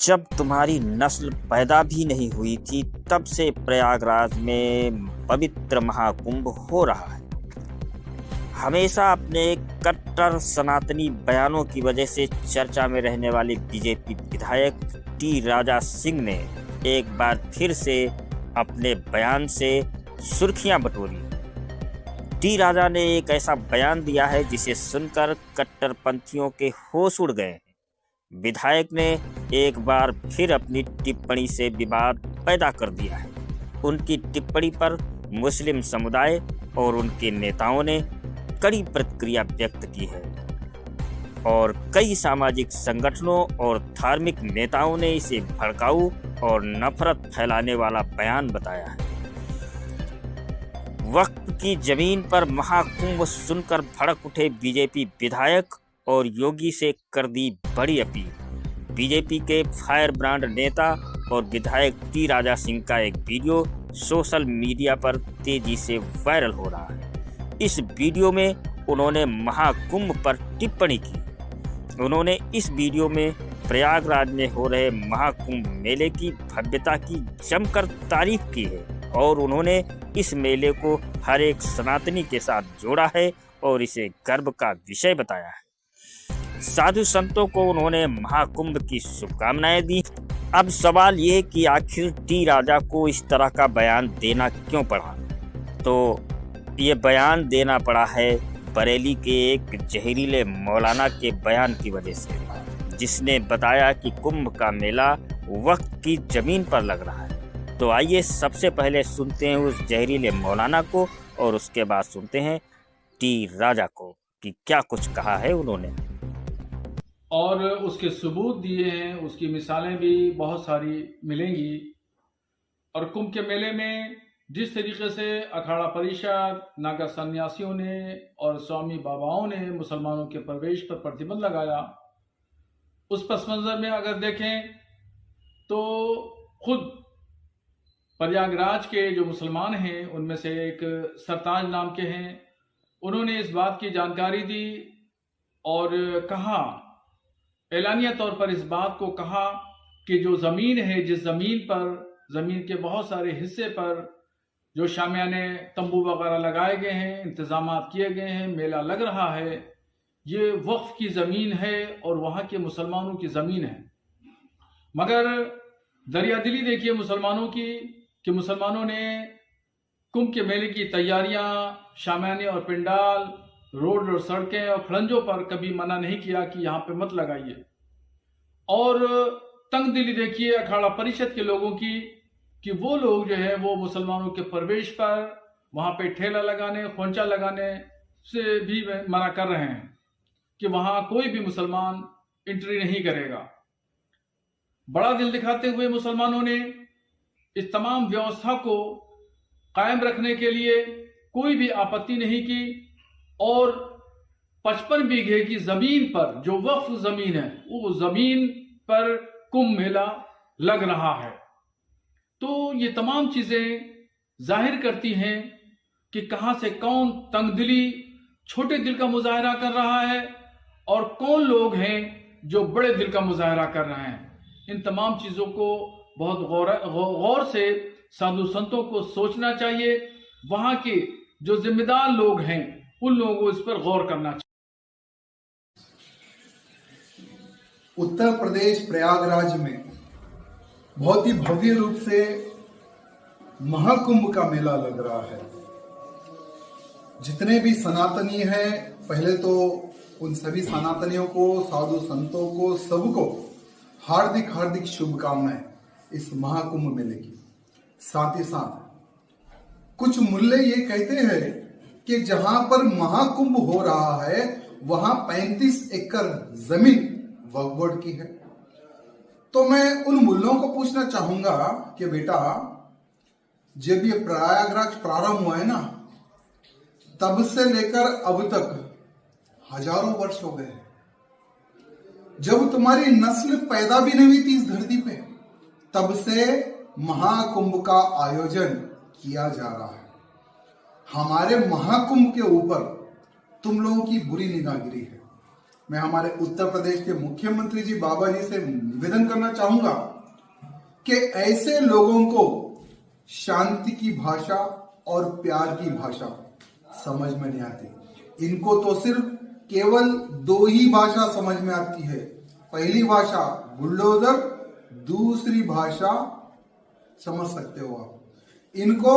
जब तुम्हारी नस्ल पैदा भी नहीं हुई थी तब से प्रयागराज में पवित्र महाकुंभ हो रहा है। हमेशा अपने कट्टर सनातनी बयानों की वजह से चर्चा में रहने वाले बीजेपी विधायक टी राजा सिंह ने एक बार फिर से अपने बयान से सुर्खियां बटोरी। टी राजा ने एक ऐसा बयान दिया है जिसे सुनकर कट्टरपंथियों के होश उड़ गए हैं। विधायक ने एक बार फिर अपनी टिप्पणी से विवाद पैदा कर दिया है। उनकी टिप्पणी पर मुस्लिम समुदाय और उनके नेताओं ने कड़ी प्रतिक्रिया व्यक्त की है और कई सामाजिक संगठनों और धार्मिक नेताओं ने इसे भड़काऊ और नफरत फैलाने वाला बयान बताया है। वक्फ की जमीन पर महाकुंभ सुनकर भड़क उठे बीजेपी विधायक और योगी से कर दी बड़ी अपील। बीजेपी के फायर ब्रांड नेता और विधायक टी राजा सिंह का एक वीडियो सोशल मीडिया पर तेजी से वायरल हो रहा है। इस वीडियो में उन्होंने महाकुंभ पर टिप्पणी की। उन्होंने इस वीडियो में प्रयागराज में हो रहे महाकुंभ मेले की भव्यता की जमकर तारीफ की है और उन्होंने इस मेले को हर एक सनातनी के साथ जोड़ा है और इसे गर्व का विषय बताया है। साधु संतों को उन्होंने महाकुंभ की शुभकामनाएं दी। अब सवाल ये कि आखिर टी राजा को इस तरह का बयान देना क्यों पड़ा? तो ये बयान देना पड़ा है बरेली के एक जहरीले मौलाना के बयान की वजह से, जिसने बताया कि कुंभ का मेला वक्त की जमीन पर लग रहा है। तो आइए सबसे पहले सुनते हैं उस जहरीले मौलाना को और उसके बाद सुनते हैं टी राजा को कि क्या कुछ कहा है उन्होंने। और उसके सबूत दिए हैं, उसकी मिसालें भी बहुत सारी मिलेंगी। और कुंभ के मेले में जिस तरीके से अखाड़ा परिषद, नागा सन्यासियों ने और स्वामी बाबाओं ने मुसलमानों के प्रवेश पर प्रतिबंध लगाया, उस पस मंजर में अगर देखें तो खुद प्रयागराज के जो मुसलमान हैं उनमें से एक सरताज नाम के हैं, उन्होंने इस बात की जानकारी दी और कहा, एलानिया तौर पर इस बात को कहा कि जो ज़मीन है, जिस ज़मीन पर, ज़मीन के बहुत सारे हिस्से पर जो शामियाने तंबू वगैरह लगाए गए हैं, इंतजाम किए गए हैं, मेला लग रहा है, ये वक्फ की ज़मीन है और वहाँ के मुसलमानों की ज़मीन है। मगर दरियादिली देखिए मुसलमानों की कि मुसलमानों ने कुंभ के मेले की तैयारियां, शामियाने और पिंडाल, रोड और सड़कें और खड़ंजों पर कभी मना नहीं किया कि यहाँ पे मत लगाइए। और तंग दिली देखिए अखाड़ा परिषद के लोगों की कि वो लोग जो है वो मुसलमानों के प्रवेश पर वहाँ पे ठेला लगाने, खोंचा लगाने से भी मना कर रहे हैं कि वहाँ कोई भी मुसलमान एंट्री नहीं करेगा। बड़ा दिल दिखाते हुए मुसलमानों ने इस तमाम व्यवस्था को कायम रखने के लिए कोई भी आपत्ति नहीं की और 55 बीघे की जमीन पर, जो वक्फ जमीन है, वो जमीन पर कुंभ मेला लग रहा है। तो ये तमाम चीजें जाहिर करती हैं कि कहां से कौन तंगदिली, छोटे दिल का मुजाहरा कर रहा है और कौन लोग हैं जो बड़े दिल का मुजाहरा कर रहे हैं। इन तमाम चीजों को बहुत गौर से साधु संतों को सोचना चाहिए। वहां के जो जिम्मेदार लोग हैं उन लोगों को इस पर गौर करना चाहिए। उत्तर प्रदेश प्रयागराज में बहुत ही भव्य रूप से महाकुंभ का मेला लग रहा है। जितने भी सनातनी हैं, पहले तो उन सभी सनातनियों को, साधु संतों को, सबको हार्दिक हार्दिक शुभकामनाएं इस महाकुंभ मेले की। साथ ही साथ कुछ मुल्ले ये कहते हैं कि जहां पर महाकुंभ हो रहा है वहां 35 एकड़ जमीन वक्फ बोर्ड की है। तो मैं उन मुल्लों को पूछना चाहूंगा कि बेटा, जब ये प्रयागराज प्रारंभ हुआ है ना, तब से लेकर अब तक हजारों वर्ष हो गए। जब तुम्हारी नस्ल पैदा भी नहीं हुई थी इस धरती पे, तब से महाकुंभ का आयोजन किया जा रहा है। हमारे महाकुंभ के ऊपर तुम लोगों की बुरी निगाहगिरी है। मैं हमारे उत्तर प्रदेश के मुख्यमंत्री जी बाबा जी से निवेदन करना चाहूंगा कि ऐसे लोगों को शांति की भाषा और प्यार की भाषा समझ में नहीं आती। इनको तो सिर्फ केवल दो ही भाषा समझ में आती है। पहली भाषा बुलडोजर, दूसरी भाषा समझ सकते हो आप। इनको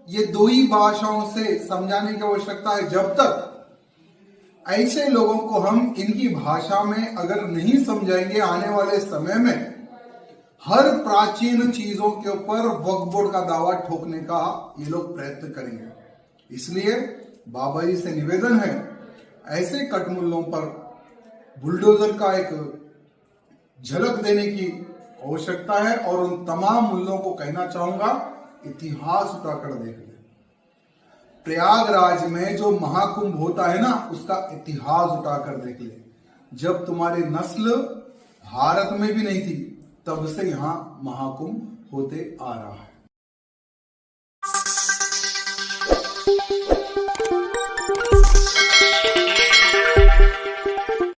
ये दो ही भाषाओं से समझाने की आवश्यकता है। जब तक ऐसे लोगों को हम इनकी भाषा में अगर नहीं समझाएंगे, आने वाले समय में हर प्राचीन चीजों के ऊपर वक्फ बोर्ड का दावा ठोकने का ये लोग प्रयत्न करेंगे। इसलिए बाबा जी से निवेदन है, ऐसे कटमुल्लों पर बुलडोजर का एक झलक देने की आवश्यकता है। और उन तमाम मुल्लों को कहना चाहूंगा, इतिहास उठाकर देख ले। प्रयागराज में जो महाकुंभ होता है ना, उसका इतिहास उठाकर देख ले। जब तुम्हारी नस्ल भारत में भी नहीं थी, तब से यहां महाकुंभ होते आ रहा है।